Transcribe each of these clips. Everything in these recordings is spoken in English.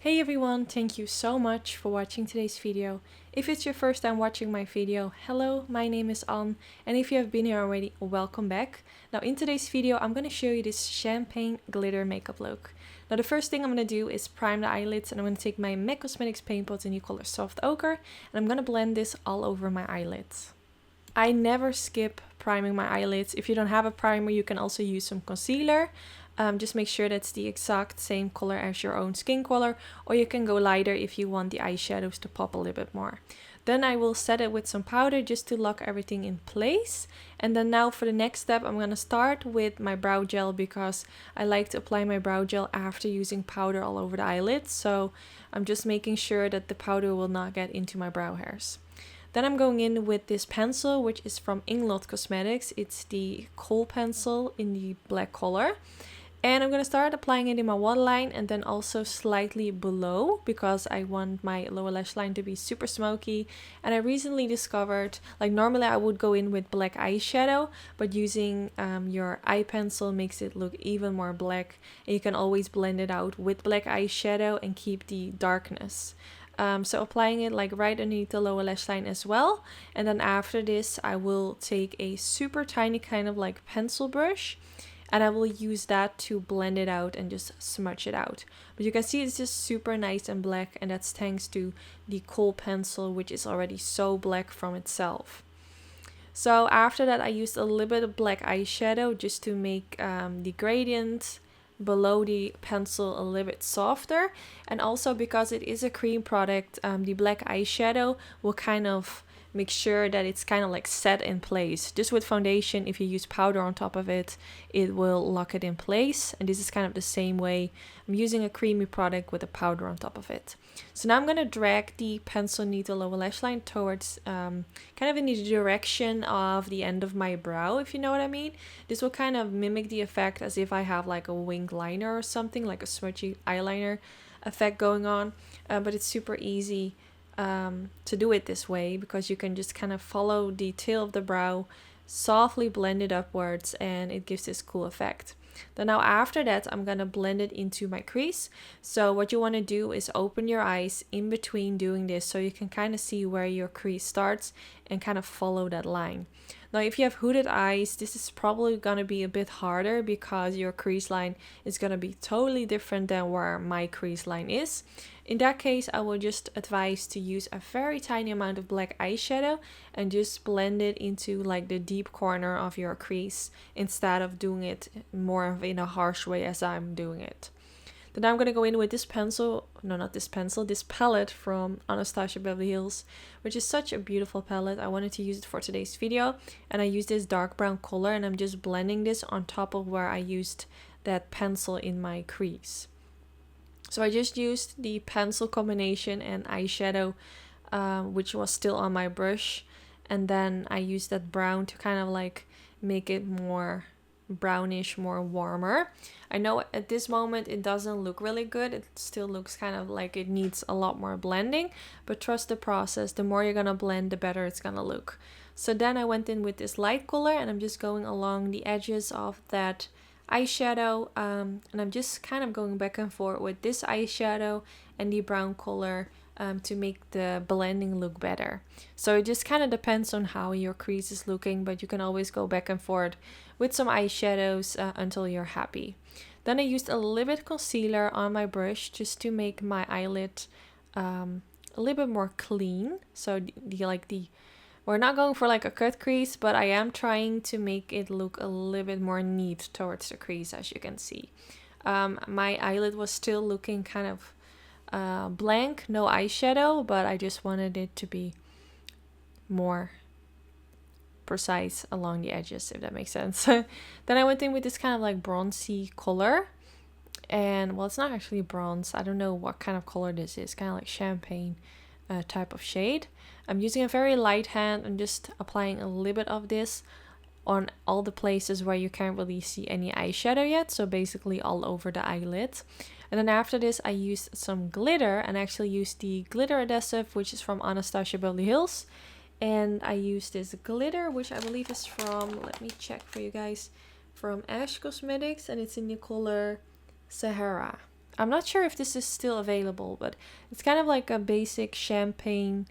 Hey everyone, thank you so much for watching today's video. If it's your first time watching my video, hello, my name is Anne, and if you have been here already, welcome back. Now in today's video, I'm going to show you this champagne glitter makeup look. Now the first thing I'm going to do is prime the eyelids, and I'm going to take my MAC Cosmetics paint pot in the color Soft Ochre, and I'm going to blend this all over my eyelids. I never skip priming my eyelids. If you don't have a primer, you can also use some concealer. Just make sure that's the exact same color as your own skin color, or you can go lighter if you want the eyeshadows to pop a little bit more. Then I will set it with some powder just to lock everything in place. And then now for the next step, I'm going to start with my brow gel because I like to apply my brow gel after using powder all over the eyelids. So I'm just making sure that the powder will not get into my brow hairs. Then I'm going in with this pencil, which is from Eyelook Cosmetics. It's the kohl pencil in the black color. And I'm going to start applying it in my waterline and then also slightly below because I want my lower lash line to be super smoky. And I recently discovered, like normally I would go in with black eyeshadow, but using your eye pencil makes it look even more black. And you can always blend it out with black eyeshadow and keep the darkness. So applying it like right underneath the lower lash line as well. And then after this, I will take a super tiny kind of like pencil brush. And I will use that to blend it out and just smudge it out. But you can see it's just super nice and black, and that's thanks to the kohl pencil, which is already so black from itself. So after that, I used a little bit of black eyeshadow just to make the gradient below the pencil a little bit softer. And also because it is a cream product, the black eyeshadow will kind of make sure that it's kind of like set in place. Just with foundation, if you use powder on top of it, it will lock it in place. And this is kind of the same way. I'm using a creamy product with a powder on top of it. So now I'm going to drag the pencil underneath the lower lash line towards kind of in the direction of the end of my brow, if you know what I mean. This will kind of mimic the effect as if I have like a winged liner or something, like a smudgy eyeliner effect going on. But it's super easy to do it this way because you can just kind of follow the tail of the brow, softly blend it upwards, and it gives this cool effect. Then now after that, I'm gonna blend it into my crease. So what you want to do is open your eyes in between doing this so you can kind of see where your crease starts and kind of follow that line. Now if you have hooded eyes, this is probably gonna be a bit harder because your crease line is gonna be totally different than where my crease line is. In that case, I will just advise to use a very tiny amount of black eyeshadow and just blend it into like the deep corner of your crease instead of doing it more of in a harsh way as I'm doing it. Then I'm going to go in with this pencil, no, not this pencil, this palette from Anastasia Beverly Hills, which is such a beautiful palette. I wanted to use it for today's video, and I used this dark brown color, and I'm just blending this on top of where I used that pencil in my crease. So I just used the pencil combination and eyeshadow, which was still on my brush. And then I used that brown to kind of like make it more brownish, more warmer. I know at this moment it doesn't look really good. It still looks kind of like it needs a lot more blending. But trust the process. The more you're going to blend, the better it's going to look. So then I went in with this light color, and I'm just going along the edges of that eyeshadow, and I'm just kind of going back and forth with this eyeshadow and the brown color to make the blending look better. So it just kind of depends on how your crease is looking, but you can always go back and forth with some eyeshadows until you're happy. Then I used a little bit of concealer on my brush just to make my eyelid a little bit more clean. So we're not going for like a cut crease, but I am trying to make it look a little bit more neat towards the crease, as you can see. My eyelid was still looking kind of blank, no eyeshadow, but I just wanted it to be more precise along the edges, if that makes sense. Then I went in with this kind of like bronzy color. And well, it's not actually bronze. I don't know what kind of color this is. Kind of like champagne type of shade. I'm using a very light hand and just applying a little bit of this on all the places where you can't really see any eyeshadow yet. So basically all over the eyelid. And then after this, I used some glitter, and actually used the glitter adhesive, which is from Anastasia Beverly Hills. And I used this glitter, which I believe is from, let me check for you guys, from Ash Cosmetics, and it's in the color Sahara. I'm not sure if this is still available, but it's kind of like a basic champagne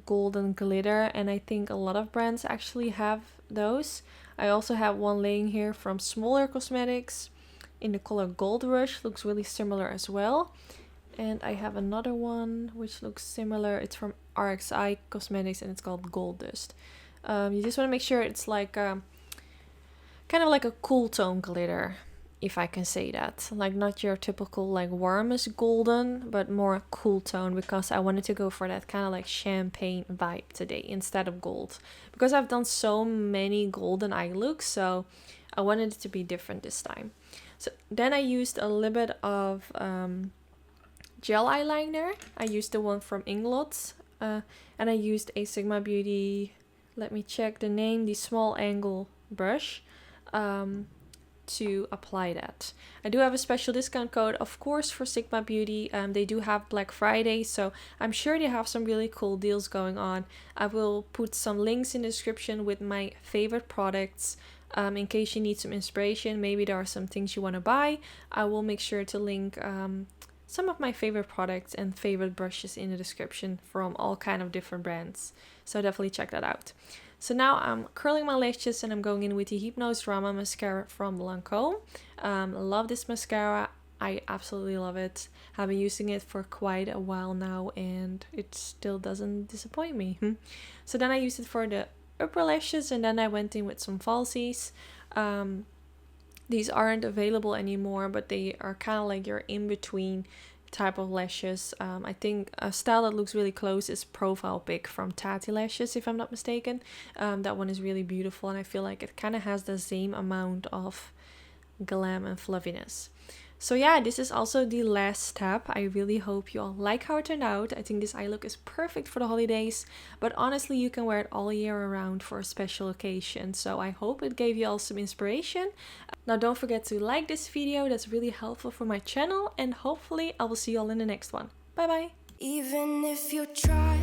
golden glitter, and I think a lot of brands actually have those. I also have one laying here from Smaller Cosmetics in the color Gold Rush, looks really similar as well. And I have another one which looks similar. It's from RXI Cosmetics and it's called Gold Dust. You just want to make sure it's like kind of like a cool tone glitter, if I can say that. Like not your typical like warmest golden, but more cool tone, because I wanted to go for that kind of like champagne vibe today instead of gold. Because I've done so many golden eye looks, so I wanted it to be different this time. So then I used a little bit of gel eyeliner. I used the one from Inglot, and I used a Sigma Beauty, let me check the name, the small angle brush, to apply that. I do have a special discount code, of course, for Sigma Beauty. They do have Black Friday, so I'm sure they have some really cool deals going on. I will put some links in the description with my favorite products. In case you need some inspiration, maybe there are some things you want to buy. I will make sure to link some of my favorite products and favorite brushes in the description from all kind of different brands. So definitely check that out. So now I'm curling my lashes and I'm going in with the Hypnose Drama mascara from Lancome. Love this mascara. I absolutely love it. I've been using it for quite a while now and it still doesn't disappoint me. So then I used it for the upper lashes and then I went in with some falsies. These aren't available anymore, but they are kind of like your in-between type of lashes. I think a style that looks really close is Profile Pic from Tati Lashes, if I'm not mistaken. That one is really beautiful and I feel like it kind of has the same amount of glam and fluffiness. So yeah, this is also the last step. I really hope you all like how it turned out. I think this eye look is perfect for the holidays, but honestly you can wear it all year around for a special occasion. So I hope it gave you all some inspiration. Now don't forget to like this video, that's really helpful for my channel, and hopefully I will see you all in the next one. Bye bye! Even if you try